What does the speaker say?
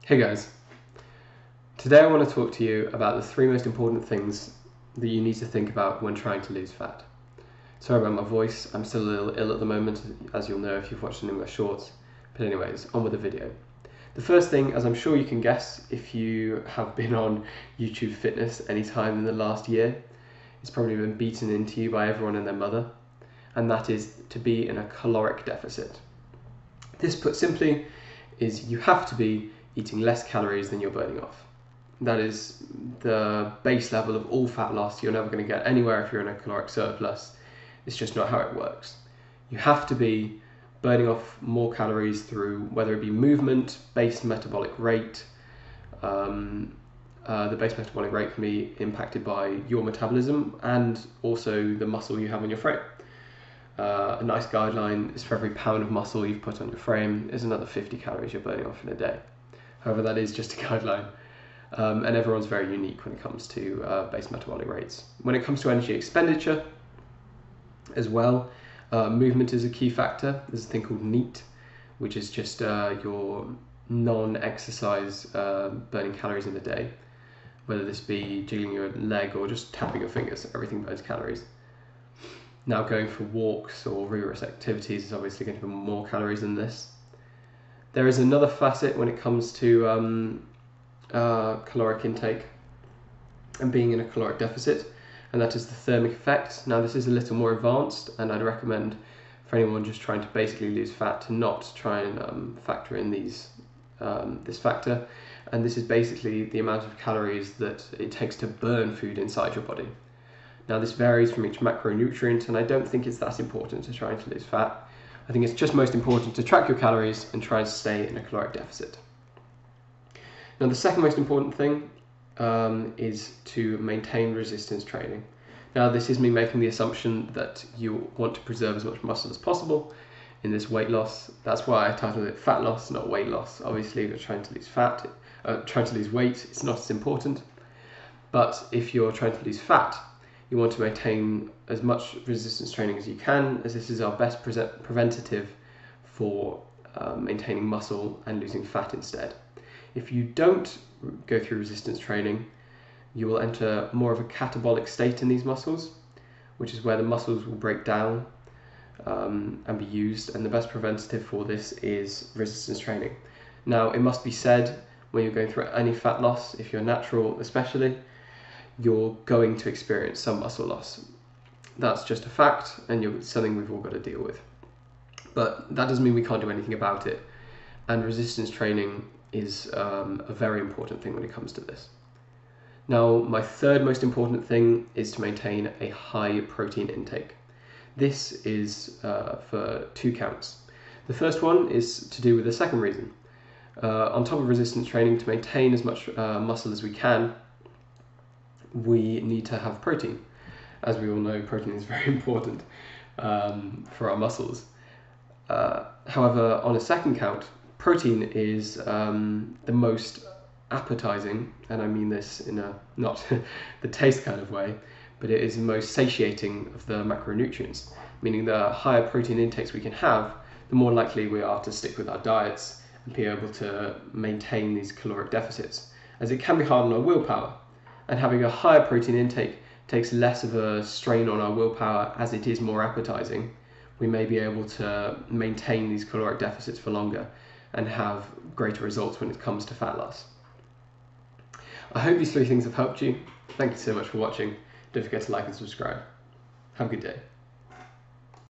Hey guys, today I want to talk to you about the three most important things that you need to think about when trying to lose fat. Sorry about my voice, I'm still a little ill at the moment, as you'll know if you've watched any of my shorts. But anyways, on with the video. The first thing, as I'm sure you can guess if you have been on YouTube Fitness any time in the last year, it's probably been beaten into you by everyone and their mother, and that is to be in a caloric deficit. This, put simply, is you have to be eating less calories than you're burning off. That is the base level of all fat loss. You're never going to get anywhere if you're in a caloric surplus. It's just not how it works. You have to be burning off more calories through whether it be movement, base metabolic rate. The base metabolic rate can be impacted by your metabolism and also the muscle you have in your frame. A nice guideline is for every pound of muscle you've put on your frame is another 50 calories you're burning off in a day. However, that is just a guideline, and everyone's very unique when it comes to base metabolic rates. When it comes to energy expenditure as well, movement is a key factor. There's a thing called NEAT, which is just your non-exercise burning calories in a day, whether this be jiggling your leg or just tapping your fingers. Everything burns calories. Now, going for walks or rigorous activities is obviously going to be more calories than this. There is another facet when it comes to caloric intake and being in a caloric deficit, and that is the thermic effect. Now, this is a little more advanced, and I'd recommend for anyone just trying to basically lose fat to not try and factor in this factor. And this is basically the amount of calories that it takes to burn food inside your body. Now, this varies from each macronutrient, and I don't think it's that important to trying to lose fat. I think it's just most important to track your calories and try and stay in a caloric deficit. Now, the second most important thing is to maintain resistance training. Now, this is me making the assumption that you want to preserve as much muscle as possible in this weight loss. That's why I titled it fat loss, not weight loss. Obviously, if you're trying to lose trying to lose weight, it's not as important. But if you're trying to lose fat, you want to maintain as much resistance training as you can, as this is our best preventative for maintaining muscle and losing fat instead. If you don't go through resistance training, you will enter more of a catabolic state in these muscles, which is where the muscles will break down and be used, and the best preventative for this is resistance training. Now, it must be said, when you're going through any fat loss, if you're natural especially, you're going to experience some muscle loss. That's just a fact, and it's something we've all got to deal with. But that doesn't mean we can't do anything about it, and resistance training is a very important thing when it comes to this. Now, my third most important thing is to maintain a high protein intake. This is for two counts. The first one is to do with the second reason. On top of resistance training, to maintain as much muscle as we can, we need to have protein. As we all know, protein is very important for our muscles. However, on a second count, protein is the most appetizing, and I mean this in a not the taste kind of way, but it is the most satiating of the macronutrients, meaning the higher protein intakes we can have, the more likely we are to stick with our diets and be able to maintain these caloric deficits, as it can be hard on our willpower. And having a higher protein intake takes less of a strain on our willpower, as it is more appetizing. We may be able to maintain these caloric deficits for longer and have greater results when it comes to fat loss. I hope these three things have helped you. Thank you so much for watching. Don't forget to like and subscribe. Have a good day.